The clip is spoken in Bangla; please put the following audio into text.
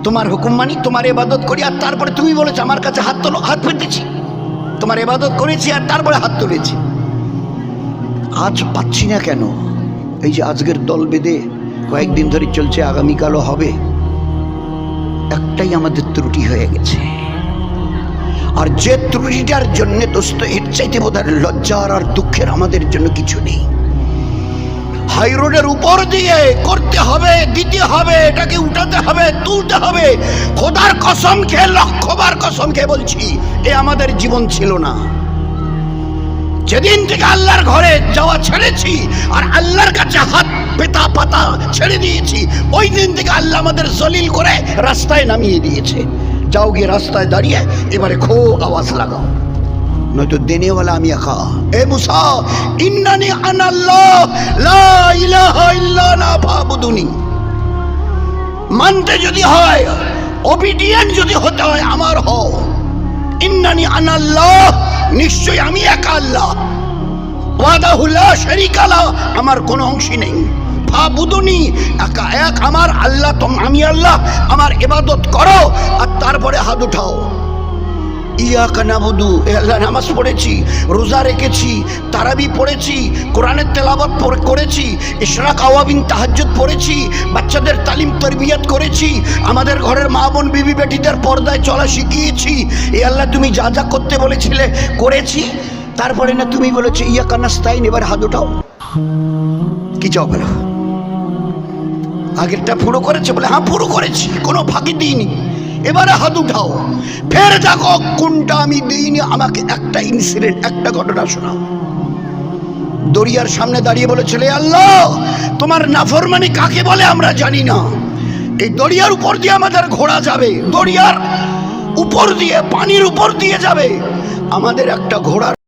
তোমার হুকুম মানি, তোমার ইবাদত করি, আর তারপরে তুমি বলেছো আমার কাছে হাত তোলো, হাত পেতেছি। তোমার ইবাদত করেছি আর তারপরে হাত তুলেছি। আজ পাচ্ছি না কেন? এই যে আজকের দল বেঁধে কয়েকদিন ধরে চলছে, আগামীকালও হবে। একটাই আমাদের ত্রুটি হয়ে গেছে। আর যে ত্রুটিটার জন্য দোস্ত, এর চাইতে বোধহয় লজ্জার আর দুঃখের আমাদের জন্য কিছু নেই। হাই রোডের উপর দিয়ে করতে হবে, দিতে হবে, এটাকে উঠাতে হবে, তুলতে হবে। খোদার কসম খেয়ে, লক্ষবার কসম খেয়ে বলছি, এ আমাদের জীবন ছিল না। যেদিন থেকে আল্লাহর ঘরে যাওয়া ছেড়েছি আর আল্লাহর কাছে হাত পেতা পাতা ছেড়ে দিয়েছি, ওই দিন থেকে আল্লাহ আমাদের জলিল করে রাস্তায় নামিয়ে দিয়েছে। যাও গিয়ে রাস্তায় দাঁড়িয়ে এবারে খুব আওয়াজ লাগাও, নয়তো দেনেওয়ালা আমি একা। এ মুসা, ইন্নানি আনাল্লাহ লা ইলাহা ইল্লা আনা ফাবুদুনি। মানতে যদি হয়, ওবিডিয়েন্ট যদি হতে হয়, আমার হও। ইন্নানি আনাল্লাহ, নিশ্চয় আমি একা আল্লাহ। ওয়াহদাহু লা শারীকা লাহু, আমার কোনো অংশী নেই। ফাবুদুনি, একা এক আমার আল্লাহ, আমি আল্লাহ, আমার ইবাদত করো। আর তারপরে হাত উঠাও। ইয়াকা নাবুদু, আল্লাহ নামাজ পড়েছি, রোজা রেখেছি, তারাবি পড়েছি, কোরআনের তেলাওয়াত করেছি, ইশরাক আওয়াবিন তাহাজ্জুদ পড়েছি, বাচ্চাদের তালিম তরবিয়ত করেছি, আমাদের ঘরের মা বোন বিবি বেটিদের পর্দায় চলা শিখিয়েছি। এ আল্লাহ তুমি যা যা করতে বলেছিলে করেছি। তারপরে না তুমি বলেছো ইয়াকা নাস্তাইন, এবার হাত উঠাও। কি চাও বলো? আগেরটা পুরো করেছে বলে হ্যাঁ পুরো করেছি, কোনো ফাঁকি দিইনি। এবারে হাত উঠাও, ফের দেখো কোনটা আমি দিইনি। আমাকে একটা ইনসিডেন্ট, একটা ঘটনা শোনাও। দরিয়ার সামনে দাঁড়িয়ে বলেছিল, আল্লাহ তোমার নাফরমানি কাকে বলে আমরা জানি না, এই দরিয়ার উপর দিয়ে আমাদের ঘোড়া যাবে, দরিয়ার উপর দিয়ে, পানির উপর দিয়ে যাবে, আমাদের একটা ঘোড়ার